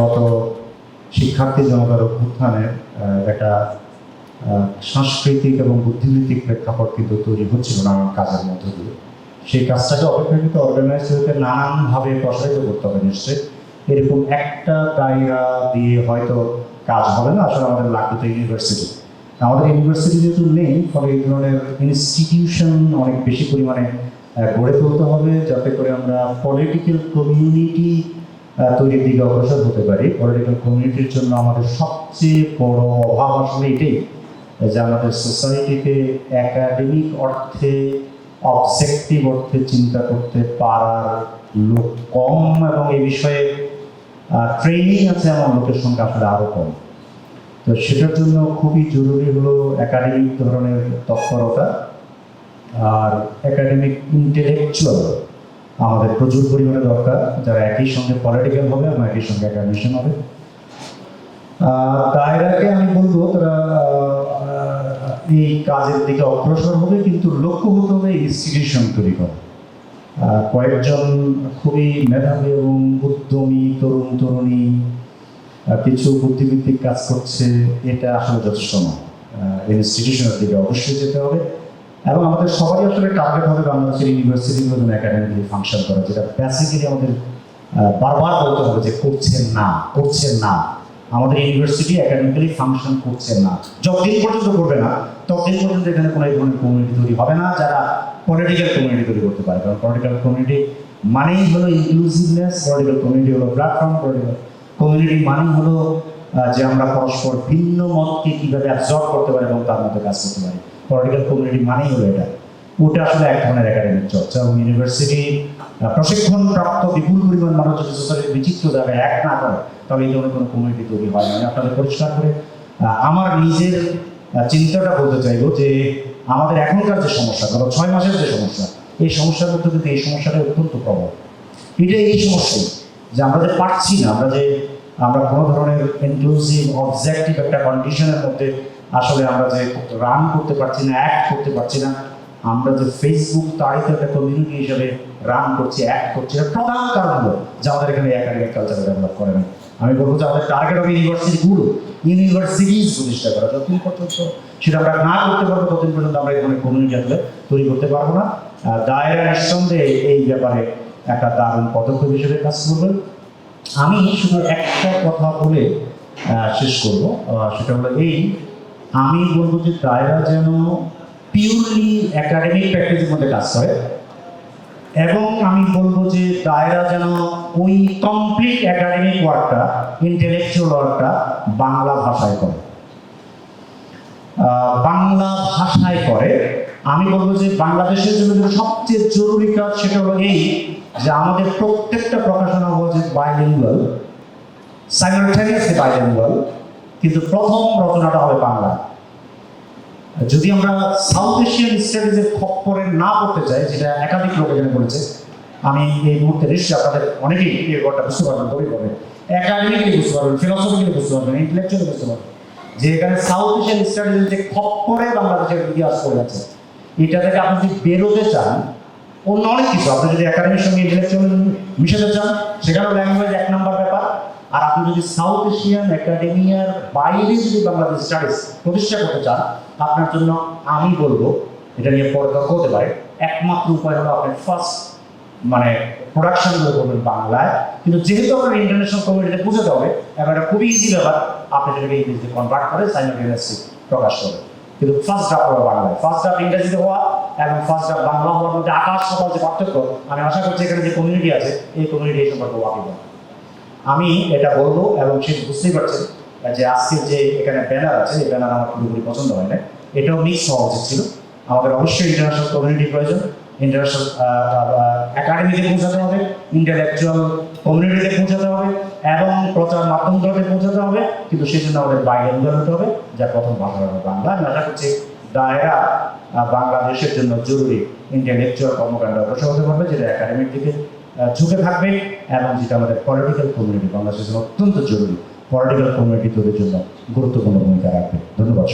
গত শিক্ষার্থী জনতার অভ্যুত্থানের একটা সাংস্কৃতিক এবং বুদ্ধিবৃত্তিক প্রেক্ষাপট কিন্তু তৈরি হচ্ছিল নানান কাজের মধ্য দিয়ে। সেই কাজটাকে অপেক্ষাকৃত অর্গানাইজ হতে নানানভাবে প্রসারিত করতে হবে নিশ্চয়ই। এরকম একটা দায়রা দিয়ে হয়তো কাজ হবে না, আসলে আমাদের লাগবে তো ইউনিভার্সিটি। আমাদের ইউনিভার্সিটি যেহেতু নেই, ফলে এই ধরনের ইনস্টিটিউশন অনেক বেশি পরিমাণে গড়ে তুলতে হবে, যাতে করে আমরা পলিটিক্যাল কমিউনিটি তৈরির দিকে অগ্রসর হতে পারি। পলিটিক্যাল কমিউনিটির জন্য আমাদের সবচেয়ে বড় অভাব আসলে এটাই, যে আমাদের সোসাইটিতে একাডেমিক অর্থে অবজেক্টিভ অর্থে চিন্তা করতে পারার লোক কম, এবং এই বিষয়ে ট্রেনিং আছে এমন লোকের সংখ্যা আসলে আরও কম। তো সেটার জন্য খুবই জরুরি হলো একাডেমিক ধরনের তৎপরতা, আর একাডেমিক ইন্টেলেকচুয়াল আমাদের প্রচুর পরিমাণে দরকার, যারা একই সঙ্গে পলিটিক্যাল হবে এবং একই সঙ্গে অ্যাকাডেমিশিয়ান হবে। দায়রাকে আমি বলবো তারা এই কাজের দিকে অগ্রসর হবে, কিন্তু লক্ষ্য হতে হবে ইনস্টিটিউশন তৈরি করা। কয়েকজন খুবই মেধাবী এবং উদ্যমী তরুণ তরুণী কিছু বুদ্ধিভিত্তিক কাজ করছে, এটা আসলে যথেষ্ট নয়। ইনস্টিটিউশনের দিকে অবশ্যই যেতে হবে, এবং আমাদের সবারই আসলে টার্গেট হবে বাংলাদেশের ইউনিভার্সিটিগুলো যেন একাডেমিক্যালি ফাংশন করে, যেটা বেসিক্যালি আমাদের বারবার বলতে হবে যে করছেন না। আমাদের ইউনিভার্সিটি একাডেমিক্যালি ফাংশন করছে না। যতদিন পর্যন্ত করবে না, ততদিন পর্যন্ত এখানে কোনো এই ধরনের কমিউনিটি তৈরি হবে না যারা পলিটিক্যাল কমিউনিটি তৈরি করতে পারে। কারণ পলিটিক্যাল কমিউনিটি মানেই হলো ইনক্লুসিভনেস, পলিটিক্যাল কমিউনিটি হলো প্ল্যাটফর্ম, পলিটিক্যাল কমিউনিটি মানেই হলো যে আমরা পরস্পর ভিন্ন মতকে কীভাবে অ্যাবজর্ব করতে পারি এবং তার মধ্যে কাজ করতে পারি। পলিটিক্যাল কমিউনিটি মানেই হলো এটা। ওটা আসলে এক ধরনের একাডেমিক চর্চা, এবং ইউনিভার্সিটি প্রশিক্ষণপ্রাপ্ত বিপুল পরিমাণ মানুষ যদি সোসাইটির বিচিত্র জায়গায় এক না করে, তবে এই ধরনের কোনো কমিউনিটি তৈরি হয় না। আমি আপনাদের পরিষ্কার করে আমার নিজের চিন্তাটা বলতে চাইব যে আমাদের এখনকার যে সমস্যা, গত 6 মাসের যে সমস্যা, এই সমস্যার মধ্যে কিন্তু এই সমস্যাটা অত্যন্ত প্রবল। এই সমস্যাই যে আমরা যে পারছি না, আমরা কোনো ধরনের ইনক্লুসিভ অবজেক্টিভ একটা কন্ডিশনের মধ্যে আসলে আমরা যে রান করতে পারছি না, অ্যাক্ট করতে পারছি না। আমরা যে ফেসবুক তাড়িত একটা কমিউনিটি হিসেবে রান করছি, অ্যাক্ট করছি, প্রধান কারণ হলো যে আমাদের এখানে একাডেমিক কালচার ডেভেলপ করে না। আমি বলবো যে আমাদের টার্গেট হবে ইউনিভার্সিটিজ প্রতিষ্ঠা করা। যতদিন পর্যন্ত সেটা আমরা না করতে পারবো, ততদিন পর্যন্ত আমরা এখানে কমিউনিটি আসলে তৈরি করতে পারবো না। দায়রা নিঃসন্দেহে এই ব্যাপারে একটা দারুণ পদক্ষেপ হিসেবে কাজ করবে। আমি শুধু একটা কথা বলে শেষ করবো, সেটা হলো আমি বলবো যে দায়রা যেন পিওরলি একাডেমিক প্র্যাকটিসের মধ্যে কাজ করে, এবং আমি বলবো যে দায়রা যেন ওই কমপ্লিট একাডেমিক ওয়ার্কটা, ইন্টেলেকচুয়াল ওয়ার্কটা বাংলা ভাষায় করে। আমি বলবো যে বাংলাদেশের জন্য সবচেয়ে জরুরি কাজ সেটা হলো যে আমাদের প্রত্যেকটা প্রকাশনা হবে বাইলিঙ্গুয়াল, সাইমালটেনিয়াসলি বাইলিঙ্গুয়াল, কিন্তু প্রথম রচনাটা হবে বাংলা। যদি আমরা সাউথ এশিয়ান স্টাডিজের খপ্পরে না পড়তে চাই, যেটা একাধিক লোক এখানে বলেছে, আমি এই মুহূর্তে নিশ্চয়ই আপনাদের অনেকেই এই ব্যাপারটা বুঝতে পারবেন, গভীরভাবে একাডেমিক্যালি বুঝতে পারবেন, ফিলসফিক্যালি বুঝতে পারবেন, ইন্টেলেকচুয়ালি বুঝতে পারবেন, যে এখানে সাউথ এশিয়ান স্টাডিজের যে খপ্পরে বাংলাদেশের ইতিহাস পড়ে আছে, এটা থেকে আপনি যদি বেরোতে চান, অন্য অনেক কিছু, আপনি যদি একাডেমির সঙ্গে ইন্টেলেকচুয়াল মিশাতে চান, সেখানেও ল্যাঙ্গুয়েজ 1 নম্বর ব্যাপার। আর আপনি যদি সাউথ এশিয়ান একাডেমিয়ার বাইরে যদি বাংলাদেশ স্টাডিজ প্রতিষ্ঠা করতে চান, আপনার জন্য আমি বলবো, এটা নিয়ে পরতর্ক হতে পারে, একমাত্র উপায় হলো আপনার ফার্স্ট প্রোডাকশনগুলো করবেন বাংলায়। কিন্তু যেহেতু আপনার ইন্টারন্যাশনাল কমিউনিটিতে বুঝাতে হবে, এবং এটা খুবই ইজি ব্যাপার, আপনি সেটাকে ইংরেজিতে কনভার্ট করে সাইমালটেনিয়াসলি প্রকাশ করবেন। কিন্তু ফার্স্ট ড্রাফট হবে বাংলায়, ফার্স্ট ড্রাফট ইংরেজিতে হওয়া এবং ফার্স্ট ড্রাফট বাংলা হওয়ার মধ্যে আকাশ পাতাল যে পার্থক্য, আমি আশা করছি এখানে যে কমিউনিটি আছে, এই কমিউনিটি এই সম্পর্কে ওয়াকিবহ। আমি এটা বলবো, এবং সে বুঝতেই পারছেন যে আজকের যে এখানে ব্যানার আছে, এই ব্যানার আমার পুরোপুরি পছন্দ হয় না, এটাও মিক্স হওয়া উচিত ছিল। আমাদের অবশ্যই ইন্টারন্যাশনাল কমিউনিটি প্রয়োজন, ইন্টারন্যাশনাল একাডেমিতে পৌঁছাতে হবে, ইন্টেলেকচুয়াল কমিউনিটিতে পৌঁছাতে হবে, এবং প্রচার মাধ্যমগুলোতে পৌঁছাতে হবে, কিন্তু সেই জন্য আমাদের বাইলিঙ্গুয়াল হতে হবে, যার প্রথম ভাষা হবে বাংলা। আমি আশা করছি দায়রা বাংলাদেশের জন্য জরুরি ইন্টেলেকচুয়াল কর্মকাণ্ড অগ্রসর হতে পারবে, যেটা একাডেমিক দিকে ঝুঁকে থাকবে, এবং যেটা আমাদের পলিটিক্যাল কমিউনিটি বাংলাদেশের জন্য অত্যন্ত জরুরি, পলিটিক্যাল কমিউনিটি তৈরির জন্য গুরুত্বপূর্ণ ভূমিকা রাখবে। ধন্যবাদ।